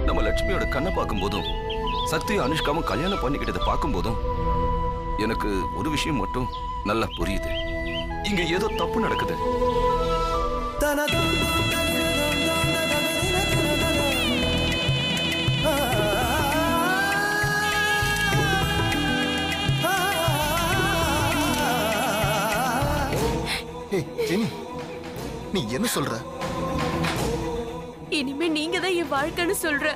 நம்ம லட்சுமியோட கண்ணை பார்க்கும் போதும் சத்யா அனுஷ்காவும் கல்யாணம் பண்ணிக்கிட்டதை பார்க்கும் போதும் எனக்கு ஒரு விஷயம் மட்டும் நல்லா புரியுது. இங்க ஏதோ தப்பு நடக்குது. நீ என்ன சொல்ற? இனிமே நீங்க தான் என் வாழ்க்கைன்னு சொல்ற.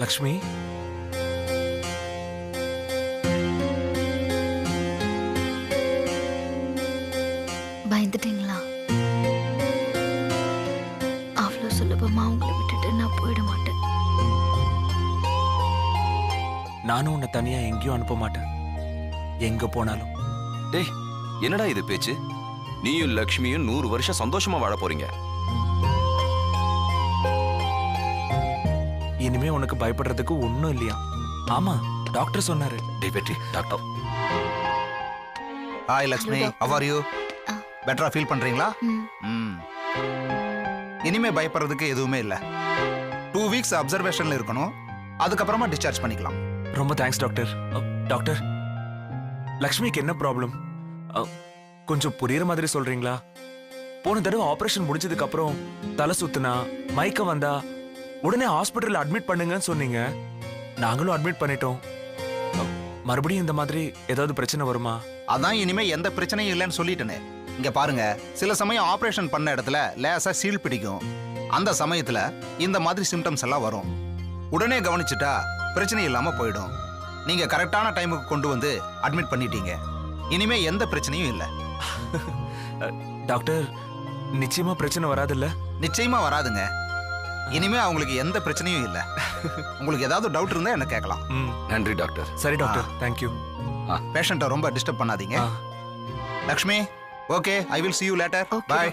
லக்ஷ்மி, பயந்துட்டீங்களா? அவ்வளவு சுலபமா உங்களை விட்டுட்டு நான் போயிட மாட்டேன். நானும் உன்னை தனியா எங்கேயும் அனுப்ப மாட்டேன். எங்க போனாலும். டேய், என்னடா இது பேச்சு? நீயும் லக்ஷ்மியும் 100 வருஷம் சந்தோஷமா வாழ போறீங்க. இனிமே உனக்கு பயப்படுறதுக்கு ஒண்ணும் இல்லையா? ஆமா, டாக்டர் சொன்னாரு. டேய் வெற்றி, doctor. Hi Lakshmi, how are you? பெட்டரா ஃபீல் பண்றீங்களா? இனிமே பயப்படுறதுக்கு எதுவுமே இல்ல. 2 வீக்ஸ் அப்சர்வேஷன்ல இருக்கணும். அதுக்கப்புறமா டிஸ்சார்ஜ் பண்ணிக்கலாம். ரொம்ப தேங்க்ஸ் டாக்டர். டாக்டர், லக்ஷ்மிக்கு என்ன ப்ராப்ளம்? கொஞ்சம் புரியுற மாதிரி சொல்றீங்களா? போன தடவை ஆபரேஷன் முடிஞ்சதுக்கு அப்புறம் தலை சுத்துனா, மயக்கம் வந்தா உடனே ஹாஸ்பிட்டல் அட்மிட் பண்ணுங்கன்னு சொன்னீங்க. நாங்களும் அட்மிட் பண்ணிட்டோம். மறுபடியும் இந்த மாதிரி ஏதாவது பிரச்சனை வருமா? அதான் இனிமே எந்த பிரச்சனையும் இல்லைன்னு சொல்லிட்டேனே. இங்க பாருங்க, சில சமயம் ஆபரேஷன் பண்ண இடத்துல லேசா சீல் பிடிக்கும். அந்த சமயத்துல இந்த மாதிரி சிம்டம்ஸ் எல்லாம் வரும். உடனே கவனிச்சுட்டா பிரச்சனை இல்லாம போயிடும். நீங்க கரெக்டான டைமுக்கு கொண்டு வந்து அட்மிட் பண்ணிட்டீங்க. இனிமே எந்த பிரச்சனையும் இல்லை. டாக்டர், நிச்சயமா பிரச்சனை வராதுல்ல? நிச்சயமா வராதுங்க. இனிமே அவங்களுக்கு எந்த பிரச்சனையும் இல்லை. உங்களுக்கு ஏதாவது டவுட் இருந்தா என்ன கேட்கலாம். நன்றி டாக்டர். சரி டாக்டர், தேங்க்யூ. பேஷண்ட்டை ரொம்ப டிஸ்டர்ப் பண்ணாதீங்க. Lakshmi, okay, I will see you later. Bye.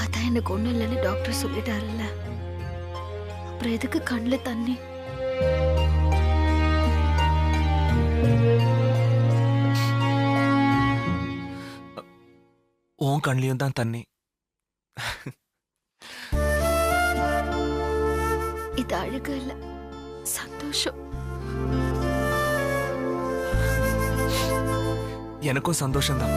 அதான் எனக்கு ஒண்ணும் இல்லைன்னு டாக்டர் சொல்லிட்டாருல்ல, அப்புறம் எதுக்கு கண்ணுல தண்ணி? உன் கண்ணிலையும் தான் தண்ணி. இது அழுக இல்ல, சந்தோஷம். எனக்கும் சந்தோஷம்தான்.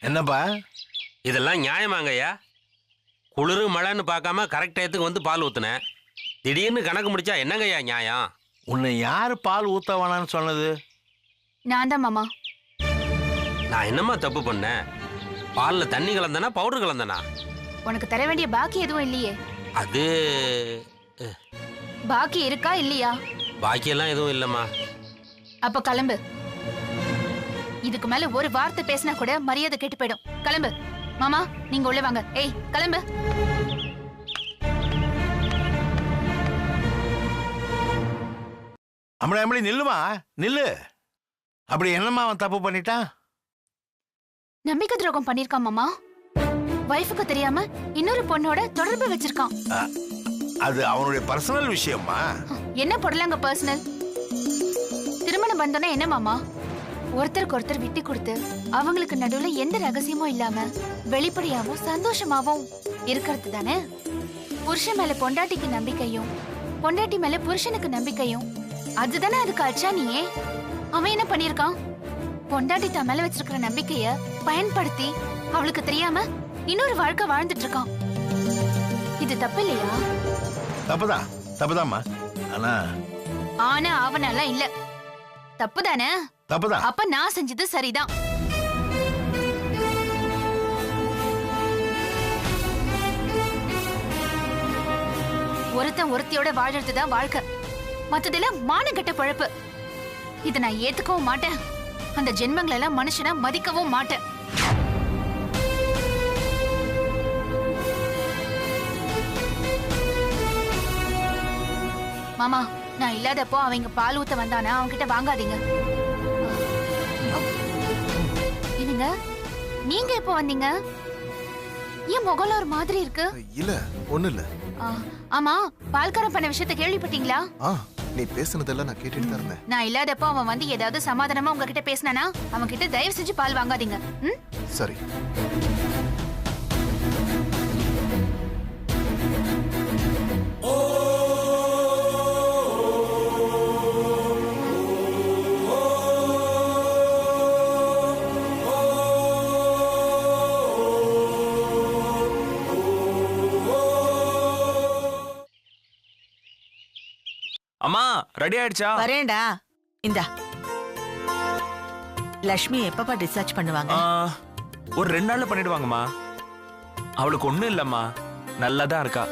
என்னப்பா இதெல்லாம் நியாயமாங்கய்யா? குளிரு மழைன்னு பார்க்காம கரெக்ட் டயத்துக்கு வந்து பால் ஊத்துனேன். திடீர்னு கணக்கு முடிச்சா என்னங்கய்யா நியாயம்? உன்னை யாரு பால் ஊத்த வேணான்னு சொன்னது? நான் தான் மாமா. நான் என்னம்மா தப்பு பண்ணேன்? பால்ல தண்ணி கலந்தனா பவுடர் கலந்தனா? உனக்கு தர வேண்டிய பாக்கி எதுவும் இல்லையே. அது பாக்கி இருக்கா இல்லையா? பாக்கியெல்லாம் எதுவும் இல்லம்மா. அப்ப கிளம்பு. இதுக்கு மேல ஒரு வார்த்தை பேசினா கூட மரியாதை கெட்டு போயிடும். கிளம்பு மாமா, நீங்க உள்ள வாங்க. ஏய் கிளம்பு. அம்மளி நில்லுமா, நில்லு. அப்படி என்னம்மா அவன் தப்பு பண்ணிட்டான்? நம்பிக்கை துரோகம் பண்ணிருக்கான் மாமா. வைஃபுக்கு தெரியாம இன்னொரு பொண்ணோட தொடர்பு வச்சிருக்கான். அது அவனுடைய பர்சனல் விஷயமா? என்ன போடலாங்க பர்சனல்? திருமணம் பந்தம்னா என்ன மாமா? ஒருத்தருக்கு ஒருத்தர் விட்டு கொடுத்து அவங்களுக்கு நடுவுல எந்த ரகசியமும் இல்லாம வெளிப்படையாவும் சந்தோஷமாவும் இருக்கிறது தானே. புருஷன் மேல பொண்டாட்டிக்கு நம்பிக்கையும் பொண்டாட்டி மேல புருஷனுக்கு நம்பிக்கையும் அதுதானே அதுக்கு அச்சானியே. அவன் என்ன பண்ணிருக்கான்? பொண்டாட்டி தான் மேல வச்சிருக்கிற நம்பிக்கைய பயன்படுத்தி அவளுக்கு தெரியாம இன்னொரு வாழ்க்கை வாழ்ந்துட்டு இருக்கான். இது தப்பு இல்லையா? தப்புதான், தப்புதாம்மா. ஆனா அவனெல்லாம் இல்ல, தப்புதானே? தப்புதான். அப்ப நான் செஞ்சது சரிதான். ஒருத்தன் ஒருத்தியோட வாழறதுதான் வாழ்க்கை, மத்ததெல்லாம் மானங்கெட்ட பழப்பு. இதை நான் ஏத்துக்கவும் மாட்டேன். அந்த ஜென்மங்களை எல்லாம் மனுஷனா மதிக்கவும் மாட்டேன். மாமா, நான் இல்லாதப்போ அவங்க பால் ஊத்த வந்தானா அவங்க கிட்ட வாங்காதீங்க. என்னங்க, நீங்க எப்போ வந்தீங்க? ஏன் முகல ஒரு மாதிரி இருக்கு? இல்ல ஒண்ணு இல்ல. ஆமா, பால்காரன் பண்ண விஷயத்தை கேள்விப்பட்டீங்களா? நீ பேசுனதெல்லாம் நான் கேட்டுட்டு தான் இருந்தேன். நான் இல்லாதப்போ அவன் வந்து ஏதாவது சமாதானமா உங்ககிட்ட பேசினானா அவன் கிட்ட தயவு செஞ்சு பால் வாங்காதீங்க. சரி. அம்மா ரெடி ஆயிடுச்சா? வரேன்டா. இந்தா. லட்சுமி எப்பப்பா டிஸ்சார்ஜ் பண்ணுவாங்க? ஒரு 2 நாள்ல பண்ணிடுவாங்கம்மா. அவளுக்கு ஒண்ணும் இல்லம்மா, நல்லாதான் இருக்கா.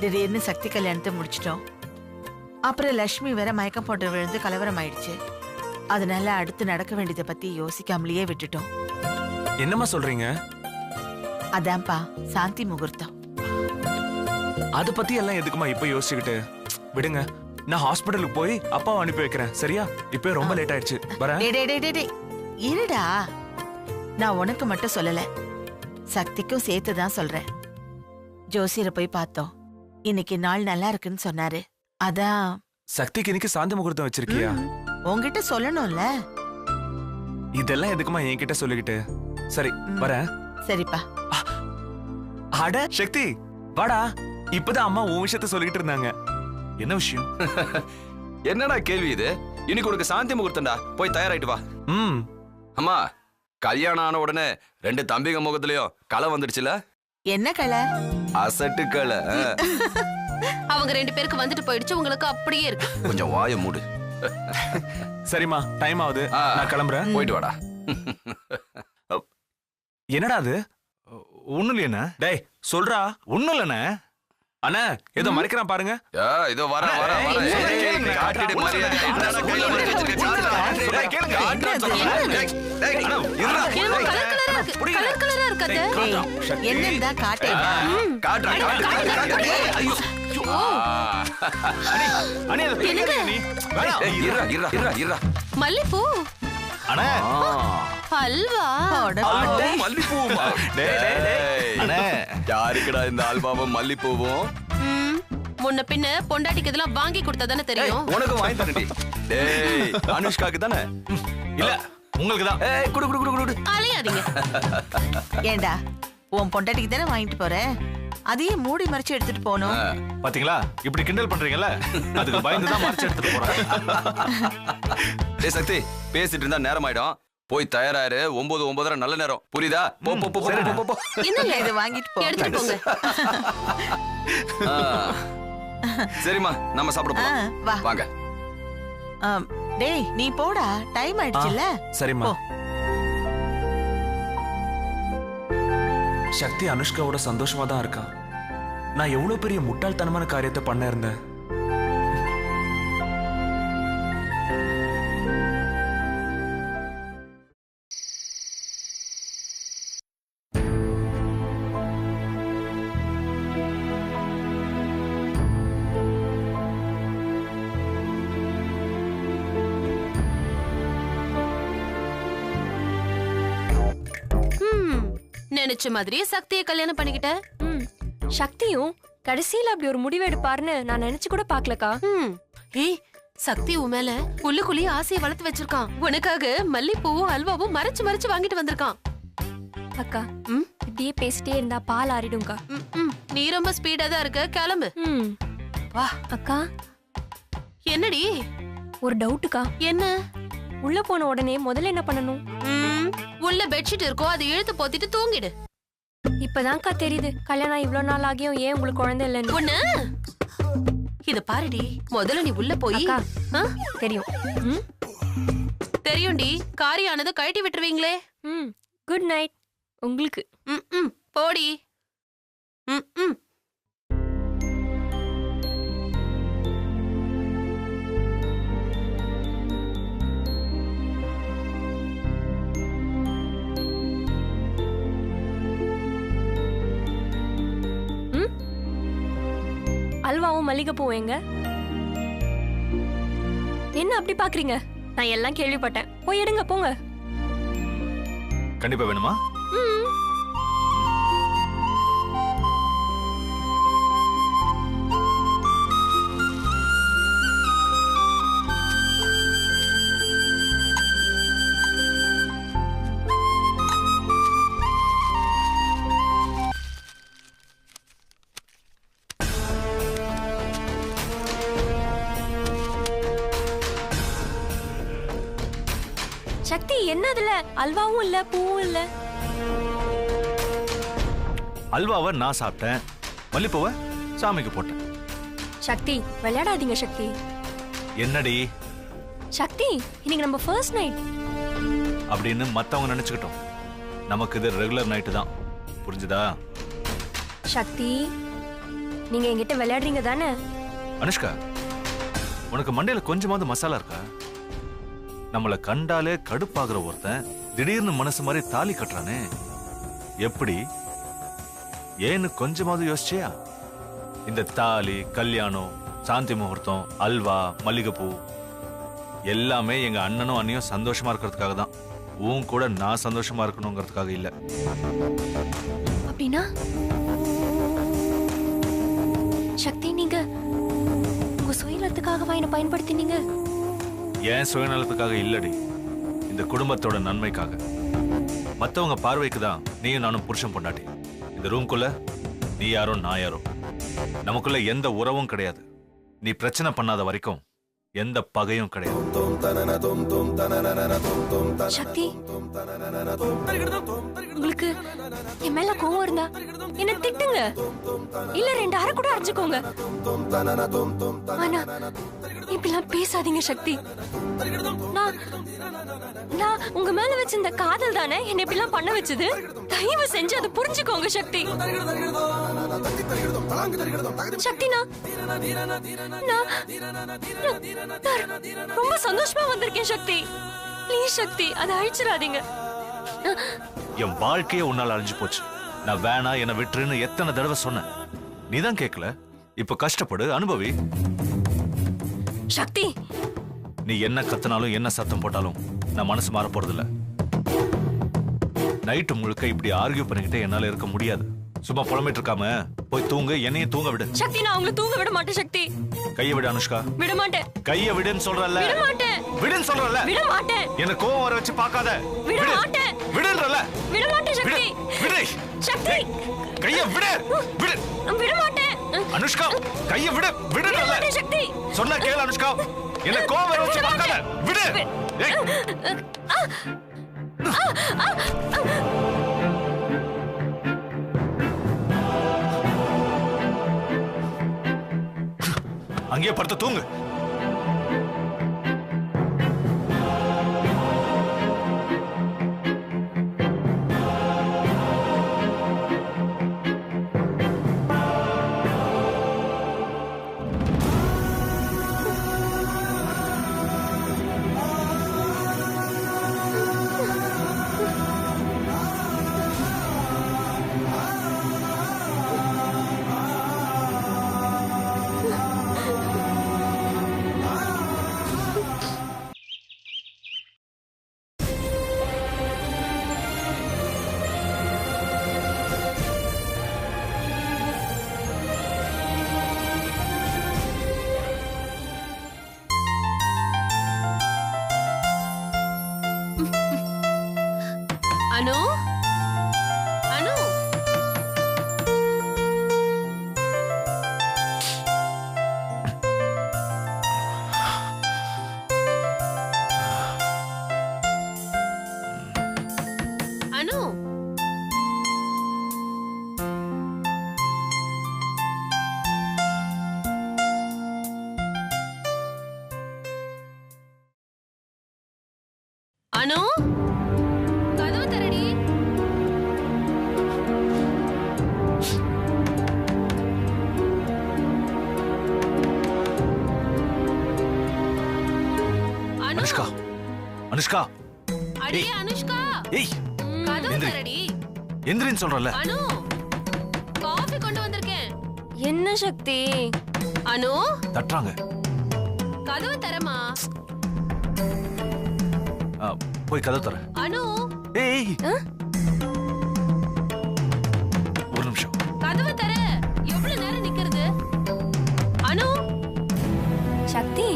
திடீர்னு சக்தி கல்யாணத்தை முடிச்சிட்டோம். அப்புறம் லட்சுமி வேற மயக்கம் போட்டு விழுந்து கலவரம் ஆயிடுச்சு. அதனால அடுத்து நடக்க வேண்டியதை பத்தி யோசிக்காமலேயே விட்டுட்டோம். என்னம்மா சொல்றீங்க? அதான்ப்பா சாந்தி முகூர்த்தம். அத பத்தி எல்லாம் எதுக்குமா இப்ப யோசிச்சுக்கிட்டு? விடுங்க, நான் ஹாஸ்பிடலுக்கு போய் அப்பாவை அனுப்பி வைக்கிறேன். சரியா? இப்ப ரொம்ப லேட் ஆயிடுச்சு. வரேன். இருடா, நான் உனக்கு மட்டும் சொல்லல, சக்திக்கும் சேர்த்து தான் சொல்றேன். ஜோசியரை போய் பார்த்தோம். இன்னைக்கு நாள் நல்லா இருக்குன்னு சொன்னாரு. அதான். சக்திக்கு இன்னைக்கு சாந்தி முகூர்த்தம் வச்சிருக்கியா? உன்கிட்ட சொல்லணும்ல. இதெல்லாம் எதுக்குமா என்கிட்ட சொல்லிக்கிட்டு? சரி, வரேன். சரிப்பா. அட சக்தி, வாடா. இப்பதான் அம்மா உன் விஷயத்த சொல்லிக்கிட்டு இருந்தாங்க. என்ன விஷயம்? என்னடா கேள்வி இது? இன்னைக்கு உனக்கு சாந்தி முகூர்த்தம்டா, போய் தயாராயிட்டு வா. அம்மா, கல்யாணம் ஆன உடனே 2 தம்பிங்க முகத்திலயும் களை வந்துடுச்சுல? என்ன களை? அசட்டு களை. அவங்க 2 பேருக்கு வந்துட்டு போயிடுச்சு, உங்களுக்கு அப்படியே இருக்கு. கொஞ்சம் வாய மூடு. சரிம்மா, டைம் ஆகுது, நான் கிளம்புறேன். போயிட்டு வாடா. என்னடா அது? ஒண்ணும் இல்லையா? டேய் சொல்றா. ஒண்ணும் இல்லண்ணே. அண்ணா ஏதோ மறைக்கிறான் பாருங்க. இதோ வர வர வர. காட்டிடு மரியாதை. என்னடா கையில வச்சிருக்க? கேளுங்க. கலர் கலரா இருக்காது. என்னடா காட்டு. காட்றா. ஐயோ. அண்ணே அது பேசுங்க நீ. இருடா. மல்லிப்பூ. அண்ணே. அல்வா. மல்லிப்பூமா? டேய். அண்ணே, யாருக்குடா இந்த அல்வாவும் மல்லிப்பூவும்? முன்ன பின்ன பொண்டாட்டிக்கு இதெல்லாம் வாங்கி கொடுத்தா தானே தெரியும். உனக்கு வாங்கி தரேன்டி. டேய், அனுஷ்காக்கு தானே? இல்ல, உங்களுக்கு தான். குடு குடு குடு குடு. அலையாதீங்க. ஏண்டா, உன் பொண்டாட்டிக்கு தானே வாங்கிட்டு போறேன், அதையே மூடி மறைச்சு எடுத்துட்டு போனோம். பாத்தீங்களா, இப்படி கிண்டல் பண்றீங்கல்ல, அதுக்கு பயந்து தான் மறைச்சு எடுத்துட்டு போறேன். டேய் சக்தி, பேசிட்டு இருந்தா நேரம் ஆயிடும். போய் தயாராரு. 9:30 நல்ல நேரம். புரியுதா? போ போ போ போ போ. என்ன இது வாங்கிட்டு போ. எடுத்துட்டு போங்க. சரிம்மா, நம்ம சாப்பிட போலாம். வா. வாங்க. டேய் நீ போடா, டைம் ஆயிடுச்சுல. சரிம்மா. சக்தி அனுஷ்காவோட சந்தோஷமா தான் இருக்கா. நான் எவ்வளவு பெரிய முட்டாள்தனமான காரியத்தை பண்ண இருந்தேன். நினைச்ச மாதிரியே சக்தியை கல்யாணம் பண்ணிக்கிட்ட. சக்தியும் கடைசியில அப்படி ஒரு முடிவு எடுப்பாருன்னு நான் நினைச்சு கூட பாக்கலக்கா. ஏய், சக்தி உன் மேல உள்ளுக்குள்ளேயே ஆசையை வளர்த்து வச்சிருக்கான். உனக்காக மல்லிப்பூவும் அல்வாவும் மறைச்சு மறைச்சு வாங்கிட்டு வந்திருக்கான். அக்கா, இப்படியே பேசிட்டே இருந்தா பால் ஆறிடும்க்கா. நீ ரொம்ப ஸ்பீடா தான் இருக்க, கிளம்பு. வா அக்கா. என்னடி? ஒரு டவுட்டுக்கா. என்ன? உள்ள போன உடனே முதல்ல என்ன பண்ணணும்? உள்ள பெட்ஷீட் இருக்கோ, அதை இழுத்து போத்திட்டு தூங்கிடு. இப்பதான்க்கா தெரியுது கல்யாணம் இவ்வளவு நாள் ஆகியும் ஏன் உங்களுக்கு குழந்தை இல்லைன்னு. ஒண்ணு இத பாருடி, முதல்ல நீ உள்ள போய். தெரியும் தெரியும்டி, காரியானது கழட்டி விட்டுருவீங்களே. குட் நைட் உங்களுக்கு. போடி. அல்வாவும் மல்லிகைப்பூவும் எங்க? என்ன அப்படி பாக்குறீங்க? நான் எல்லாம் கேள்விப்பட்டேன். போய் எடுங்க போங்க. கண்டிப்பா வேணுமா? சக்தி, என்னதுல அல்வாவும் இல்ல பூவும் இல்ல? அல்வாவை நான் சாப்பிட்டேன், மல்லிப்பூவை சாமிக்கு போட்டேன். சக்தி, விளையாடாதீங்க சக்தி. என்னடி சக்தி, இன்னைக்கு நம்ம ஃபர்ஸ்ட் நைட் அப்படின்னு மத்தவங்க நினைச்சுக்கிட்டோம். நமக்கு இது ரெகுலர் நைட்டு தான். புரிஞ்சுதா? சக்தி, நீங்க என்கிட்ட விளையாடுறீங்க தானே? அனுஷ்கா, உனக்கு மண்டையில கொஞ்சமாவது மசாலா இருக்கா? நம்மள கண்டாலே கடுப்பாகிற ஒருத்தன் திடீர்னு மனசு மாதிரி தாலி கட்டுறானே, எப்படி? ஏன்னு கொஞ்சமாவது யோசிச்சியா? இந்த தாலி, கல்யாணம், சாந்தி முகூர்த்தம், அல்வா, மல்லிகைப்பூ எல்லாமே எங்க அண்ணனும் அண்ணியும் சந்தோஷமா இருக்கிறதுக்காக தான். உன் கூட நான் சந்தோஷமா இருக்கணுங்கிறதுக்காக இல்ல. அப்படின்னா சக்தி, நீங்க உங்க சுயநலத்துக்காகவா என்ன பயன்படுத்தினீங்க? ஏன் சுயநலத்துக்காக இல்லடி, இந்த குடும்பத்தோட நன்மைக்காக. மத்தவங்க பார்வைக்கு தான் நீயும் நானும் புருஷன் பொண்டாட்டி. இந்த ரூம்குள்ள நீ யாரோ நான் யாரோ, நமக்குள்ள எந்த உறவும் கிடையாது. நீ பிரச்சனை பண்ணாத வரைக்கும் எந்த பகையும் கிடையாது. சக்தி, உங்களுக்கு என் மேல கோவம் இருந்தா என்ன திட்டுங்க, இல்ல 2 அரை கூட அரைச்சுக்கோங்க. ஆனா இப்படிலாம் பேசாதீங்க சக்தி. நான் உங்க மேல வச்சிருந்த காதல் தானே என்ன இப்படிலாம் பண்ண வச்சது. தயவு செஞ்சு அதை புரிஞ்சுக்கோங்க சக்தி. சக்தி, நான் ரொம்ப சந்தோஷமா வந்திருக்கேன் சக்தி. ப்ளீஸ் சக்தி, அதை அழிச்சிடாதீங்க. என் வாழ்க்கையே உன்னால அழிஞ்சு போச்சு. நான் வேணா என்ன விட்டுருன்னு எத்தனை தடவை சொன்னேன், நீதான் கேட்கல. இப்ப கஷ்டப்படு, அனுபவி. சக்தி, நீ என்ன கத்தினாலும் என்ன சத்தம் போட்டாலும் நான் மனசு மாற போறதில்ல. நைட்டு முழுக்க இப்படி ஆர்கியூ பண்ணிக்கிட்டே என்னால இருக்க முடியாது. சும்மா புலம்பிட்டு இருக்காம போய் தூங்கு, என்னையும் தூங்க விடு. சக்தி, நான் உங்களை தூங்க விட மாட்டேன் சக்தி. கைய விடு அனுஷ்கா. விட மாட்டேன். கைய விடுன்னு சொல்றல. விட மாட்டேன். விடுன்னு சொல்றல. விட மாட்டேன். என்ன கோவம் வர வச்சு பார்க்காத. விட மாட்டேன். விடுன்றல. விட மாட்டேன் சக்தி. விடு. சக்தி, கைய விடு. விடு. விட மாட்டேன். அனுஷ்கா, கைய விடு. விடுன்றல. சக்தி, சொன்னா கேளு அனுஷ்கா. என்ன கோவம் வர வச்சு பார்க்காத. விடு. அங்கேயே படுத்து தூங்கு. அனு, அனு, அனு, அனு, கதவு தரடி. அனுஷ்கா, அனுஷ்கா, அடியே அனுஷ்கா, ஏய் கதவு எந்திரி. தரடி. எந்திரின்னு சொல்றல. அனு, காஃபி கொண்டு வந்திருக்கேன். என்ன சக்தி? அனு தட்டுறாங்க. கதவு தரமா? போய் கதவு தர. அனு ஏய் ஒரு நிமிஷம். கதவு தர. எவ்வளவு நேரம் நிக்கிறது? அனு சக்தி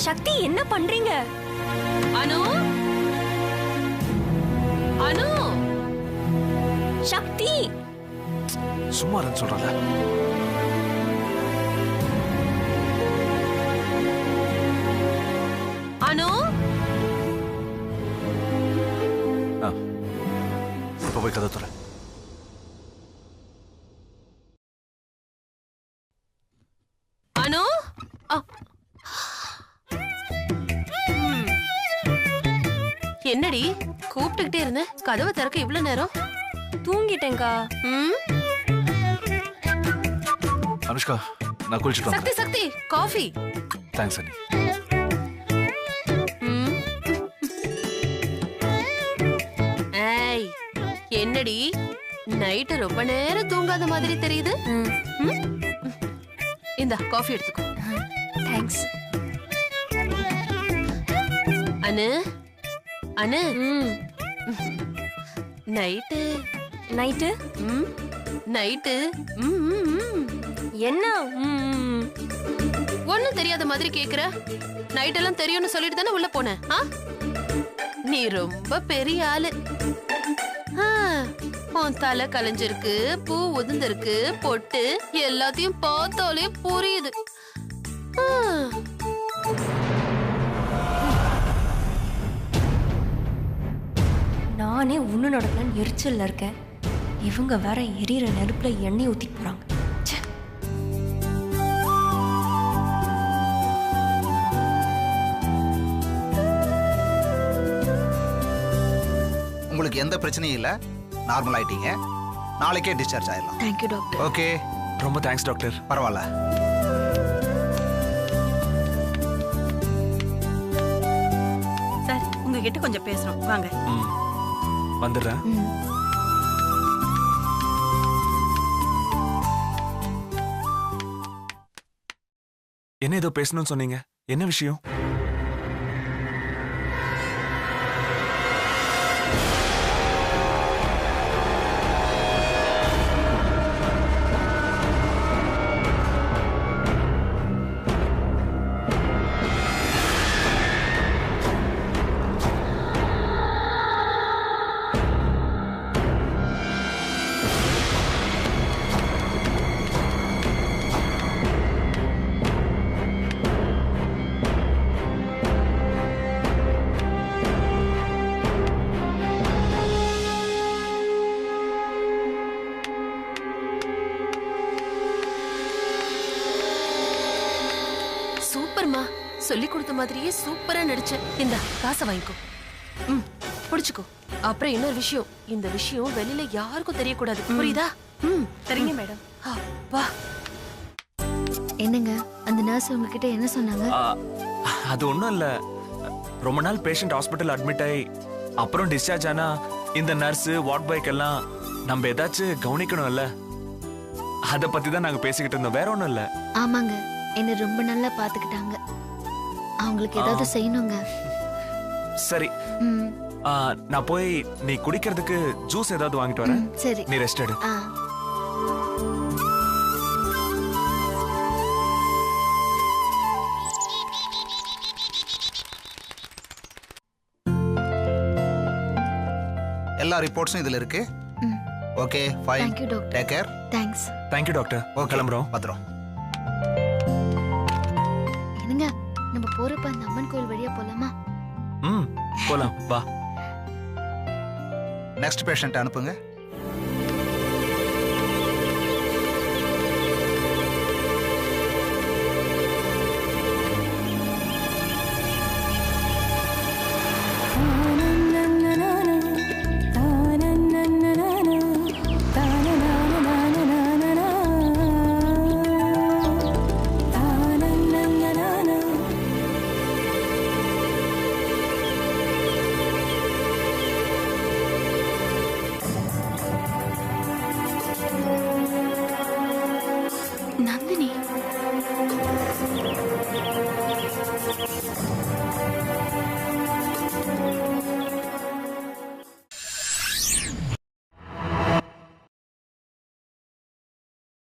சக்தி என்ன பண்றீங்க? அனு அனு சக்தி சும்மா இருன்னு சொல்றல. அனு இப்ப போய் கதவு தர. அனு என்னடி கூப்பிட்டுக்கிட்டே இருந்தேன், கதவை திறக்க இவ்வளவு நேரம்? தூங்கிட்டேங்கா. அனுஷ்கா நான் குளிச்சுட்டு சக்தி வரேன். சக்தி காஃபி. தேங்க்ஸ் அண்ணி. ஏய் என்னடி நைட்டு ரொம்ப நேரம் தூங்காத மாதிரி தெரியுது. இந்த காஃபி எடுத்துக்கோ. தேங்க்ஸ். அனு அனு நைட்டு நைட்டு நைட்டு என்ன ஒண்ணும் தெரியாத மாதிரி கேக்குற. நைட் எல்லாம் தெரியும்னு சொல்லிட்டு தானே உள்ள போன. நீ ரொம்ப பெரிய ஆளு. உன் தலை கலைஞ்சிருக்கு, பூ உதிர்ந்திருக்கு, பொட்டு எல்லாத்தையும் பார்த்தாலே புரியுது. நானே ஒண்ணு நடக்கலன்னு எரிச்சல்ல இருக்கேன். இவங்க வேற எரியிற நெருப்புல எண்ணெய் ஊத்தி போறாங்க. உங்களுக்கு எந்த பிரச்சனையும் இல்ல, நார்மல் ஆயிட்டீங்க. நாளைக்கே டிஸ்சார்ஜ் ஆயிடலாம். Thank you doctor. ஓகே ரொம்ப தேங்க்ஸ் டாக்டர். பரவாயில்ல. சார் உங்ககிட்ட கொஞ்சம் பேசணும், வாங்க. வந்துடுறேன். என்ன ஏதோ பேசணும்னு சொன்னீங்க, என்ன விஷயம்? சூப்பர்மா, சொல்லி கொடுத்த மாதிரியே சூப்பரா நடிச்ச. இந்த காசை வாங்கிக்கோ. புடிச்சுக்கோ. அப்புறம் இன்னொரு விஷயம், இந்த விஷயம் வெளியில யாருக்கும் தெரியக்கூடாது, புரியுதா? சரிங்க மேடம். வா. என்னங்க அந்த நர்ஸ் உங்ககிட்ட என்ன சொன்னாங்க? அது ஒண்ணும் இல்ல. ரொம்ப நாள் பேஷண்ட் ஹாஸ்பிட்டல் அட்மிட் ஆகி அப்புறம் டிஸ்சார்ஜ் ஆனா இந்த நர்ஸ் வார்ட் பாய்க்கு எல்லாம் நம்ம ஏதாச்சும் கவனிக்கணும்ல, அத பத்தி தான் நாங்க பேசிக்கிட்டு இருந்தோம், வேற ஒண்ணும் இல்ல. ஆமாங்க, என்ன ரொம்ப நல்லா பாத்துக்கிட்டாங்க. அவங்களுக்கு ஏதாவது செய்யணுங்க. சரி, நான் போய் நீ குடிக்கிறதுக்கு ஜூஸ் ஏதாவது வாங்கிட்டு வரேன். சரி, நீ ரெஸ்ட் எடு. எல்லா ரிப்போர்ட்ஸும் இதுல இருக்கு. Okay fine. Thank you doctor. Take care. Thanks. Thank you doctor. கிளம்புறோம். பத்திரம். என்னங்க நம்ம போறப்ப அந்த அம்மன் கோயில் வழியா போலாமா? போலாம், வா. நெக்ஸ்ட் பேஷண்ட் அனுப்புங்க.